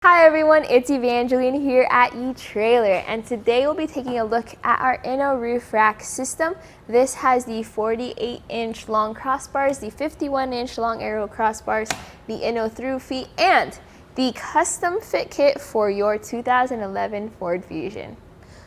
Hi everyone, it's Evangeline here at etrailer, and today we'll be taking a look at our Inno Roof Rack system. This has the 48-inch long crossbars, the 51-inch long Aero crossbars, the Inno through feet, and the custom fit kit for your 2011 Ford Fusion.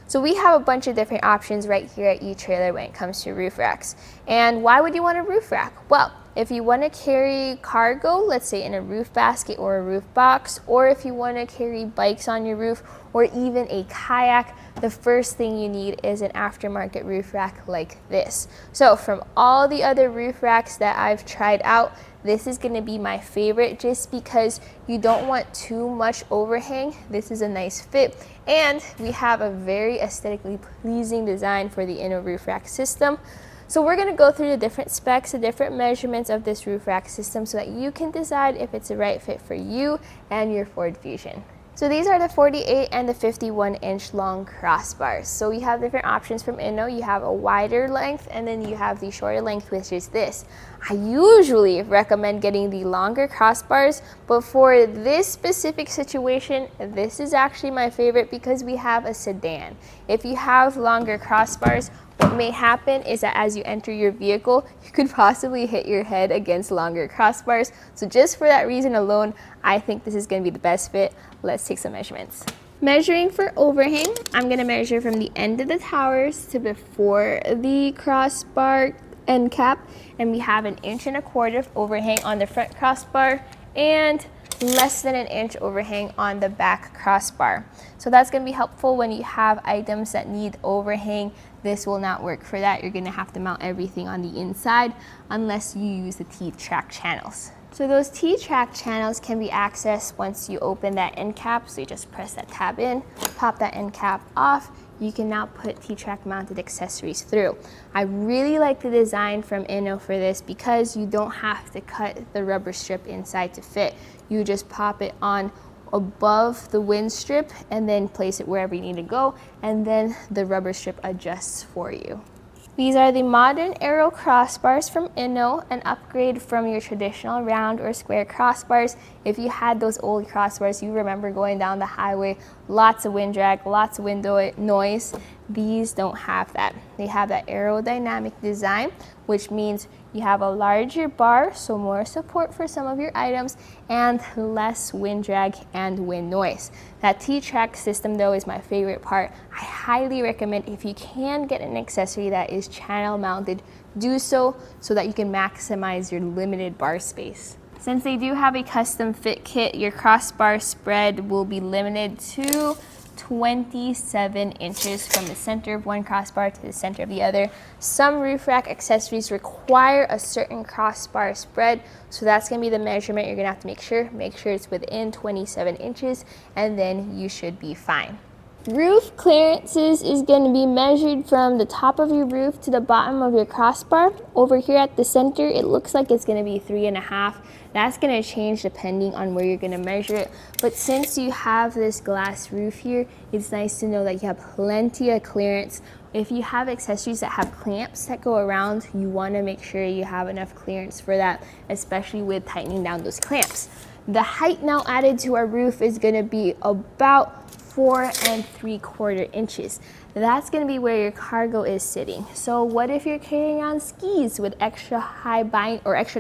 So we have a bunch of different options right here at etrailer when it comes to roof racks. And why would you want a roof rack? Well, if you want to carry cargo, let's say in a roof basket or a roof box, or if you want to carry bikes on your roof or even a kayak, the first thing you need is an aftermarket roof rack like this. So from all the other roof racks that I've tried out, this is going to be my favorite just because you don't want too much overhang. This is a nice fit, and we have a very aesthetically pleasing design for the Inno Roof Rack system. So we're going to go through the different specs, the different measurements of this roof rack system so that you can decide if it's the right fit for you and your Ford Fusion. So these are the 48 and the 51-inch long crossbars. So we have different options from Inno. You have a wider length and then you have the shorter length, which is this. I usually recommend getting the longer crossbars, but for this specific situation, this is actually my favorite because we have a sedan. If you have longer crossbars, what may happen is that as you enter your vehicle, you could possibly hit your head against longer crossbars. So just for that reason alone, I think this is going to be the best fit. Let's take some measurements. Measuring for overhang, I'm going to measure from the end of the towers to before the crossbar end cap, and we have 1.25 inches of overhang on the front crossbar and less than 1 inch overhang on the back crossbar. So that's going to be helpful when you have items that need overhang. This will not work for that. You're going to have to mount everything on the inside unless you use the T-track channels. So those T-track channels can be accessed once you open that end cap. So you just press that tab in, pop that end cap off. You can now put T-track mounted accessories through. I really like the design from Inno for this because you don't have to cut the rubber strip inside to fit. You just pop it on above the wind strip and then place it wherever you need to go, and then the rubber strip adjusts for you. These are the modern Aero crossbars from Inno, an upgrade from your traditional round or square crossbars. If you had those old crossbars, you remember going down the highway, lots of wind drag, lots of wind noise. These don't have that. They have that aerodynamic design, which means you have a larger bar, so more support for some of your items, and less wind drag and wind noise. That T-track system though is my favorite part. I highly recommend, if you can get an accessory that is channel mounted, do so that you can maximize your limited bar space. Since they do have a custom fit kit, your crossbar spread will be limited to 27 inches from the center of one crossbar to the center of the other. Some roof rack accessories require a certain crossbar spread, so that's going to be the measurement you're going to have to make sure it's within 27 inches, and then you should be fine. Roof clearances is going to be measured from the top of your roof to the bottom of your crossbar. Over here at the center, it looks like it's going to be 3.5. That's going to change depending on where you're going to measure it. But since you have this glass roof here, it's nice to know that you have plenty of clearance. If you have accessories that have clamps that go around, you want to make sure you have enough clearance for that, especially with tightening down those clamps. The height now added to our roof is going to be about 4.75 inches. That's going to be where your cargo is sitting. So what if you're carrying on skis with extra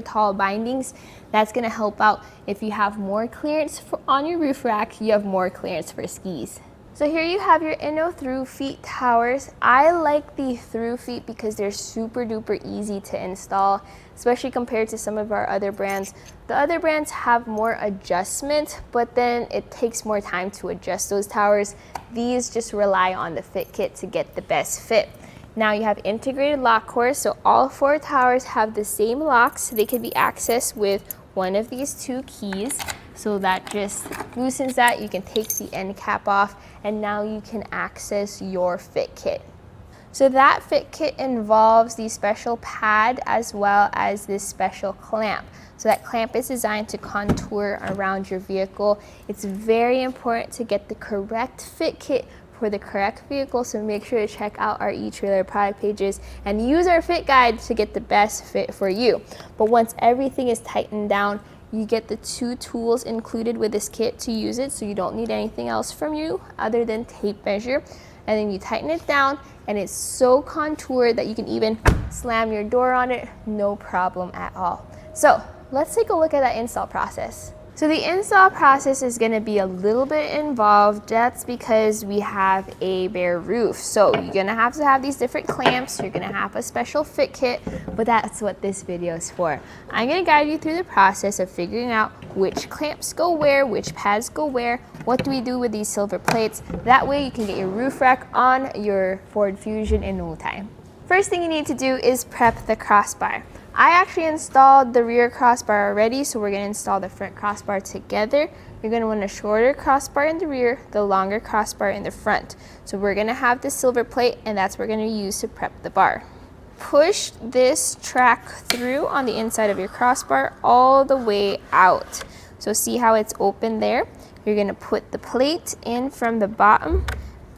tall bindings? That's going to help out. If you have more clearance on your roof rack, you have more clearance for skis. So here you have your Inno through feet towers. I like the through feet because they're super duper easy to install, especially compared to some of our other brands. The other brands have more adjustment, but then it takes more time to adjust those towers. These just rely on the fit kit to get the best fit. Now you have integrated lock cores, so all 4 towers have the same locks. They can be accessed with one of these 2 keys. So that just loosens that. You can take the end cap off, and now you can access your fit kit. So that fit kit involves the special pad as well as this special clamp. So that clamp is designed to contour around your vehicle. It's very important to get the correct fit kit for the correct vehicle, so make sure to check out our etrailer product pages and use our fit guide to get the best fit for you. But once everything is tightened down, You get the 2 tools included with this kit to use it, so you don't need anything else from you other than tape measure. And then you tighten it down, and it's so contoured that you can even slam your door on it, no problem at all. So let's take a look at that install process. So the install process is going to be a little bit involved. That's because we have a bare roof. So you're going to have these different clamps. You're going to have a special fit kit, but that's what this video is for. I'm going to guide you through the process of figuring out which clamps go where, which pads go where, what do we do with these silver plates. That way you can get your roof rack on your Ford Fusion in no time. First thing you need to do is prep the crossbar. I actually installed the rear crossbar already, so we're going to install the front crossbar together. You're going to want a shorter crossbar in the rear, the longer crossbar in the front. So we're going to have the silver plate, and that's what we're going to use to prep the bar. Push this track through on the inside of your crossbar all the way out. So see how it's open there? You're going to put the plate in from the bottom,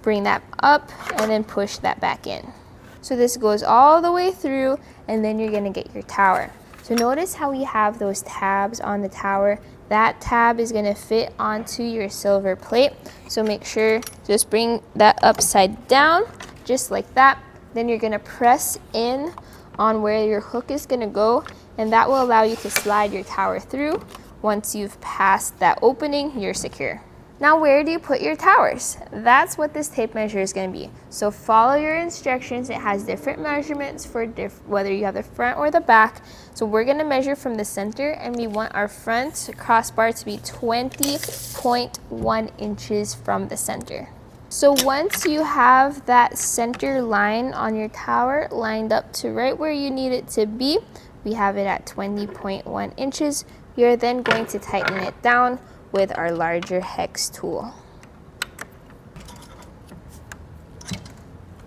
bring that up, and then push that back in. So this goes all the way through, and then you're gonna get your tower. So notice how we have those tabs on the tower. That tab is gonna fit onto your silver plate. So make sure, just bring that upside down, just like that. Then you're gonna press in on where your hook is gonna go, and that will allow you to slide your tower through. Once you've passed that opening, you're secure. Now, where do you put your towers? That's what this tape measure is going to be. So follow your instructions. It has different measurements for whether you have the front or the back. So we're going to measure from the center, and we want our front crossbar to be 20.1 inches from the center. So once you have that center line on your tower lined up to right where you need it to be, we have it at 20.1 inches. You're then going to tighten it down with our larger hex tool.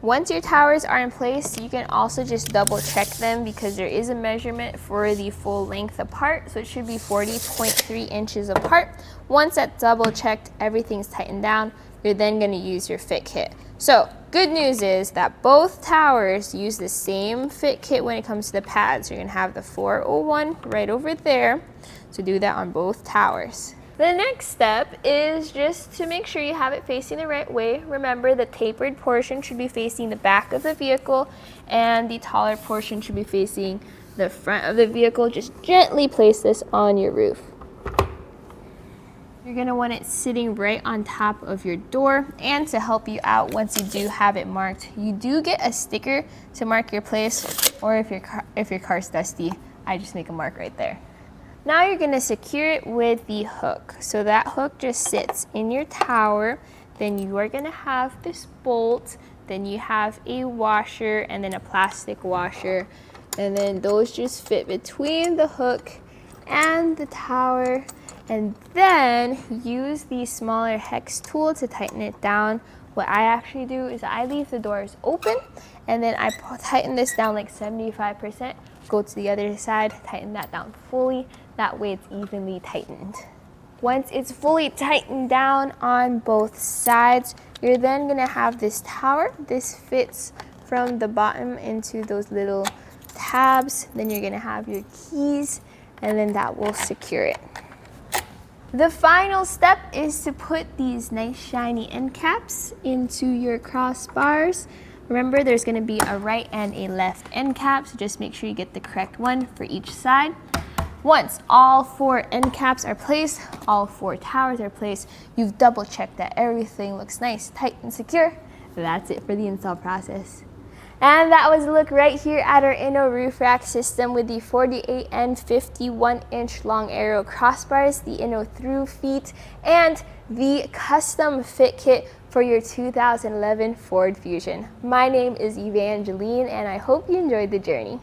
Once your towers are in place, you can also just double check them because there is a measurement for the full length apart, so it should be 40.3 inches apart. Once that's double checked, everything's tightened down, you're then going to use your fit kit. So good news is that both towers use the same fit kit when it comes to the pads. You're going to have the 401 right over there, so do that on both towers. The next step is just to make sure you have it facing the right way. Remember, the tapered portion should be facing the back of the vehicle, and the taller portion should be facing the front of the vehicle. Just gently place this on your roof. You're gonna want it sitting right on top of your door, and to help you out once you do have it marked, you do get a sticker to mark your place, or if your car's dusty, I just make a mark right there. Now you're going to secure it with the hook. So that hook just sits in your tower. Then you are going to have this bolt. Then you have a washer and then a plastic washer. And then those just fit between the hook and the tower. And then use the smaller hex tool to tighten it down. What I actually do is I leave the doors open, and then I tighten this down like 75%. Go to the other side, tighten that down fully. That way it's evenly tightened. Once it's fully tightened down on both sides, you're then gonna have this tower. This fits from the bottom into those little tabs. Then you're gonna have your keys, and then that will secure it. The final step is to put these nice shiny end caps into your crossbars. Remember, there's going to be a right and a left end cap, so just make sure you get the correct one for each side. Once all 4 end caps are placed, all 4 towers are placed, you've double checked that everything looks nice, tight, and secure. That's it for the install process. And that was a look right here at our Inno Roof Rack system with the 48 and 51 inch long Aero crossbars, the Inno through feet, and the custom fit kit for your 2011 Ford Fusion. My name is Evangeline, and I hope you enjoyed the journey.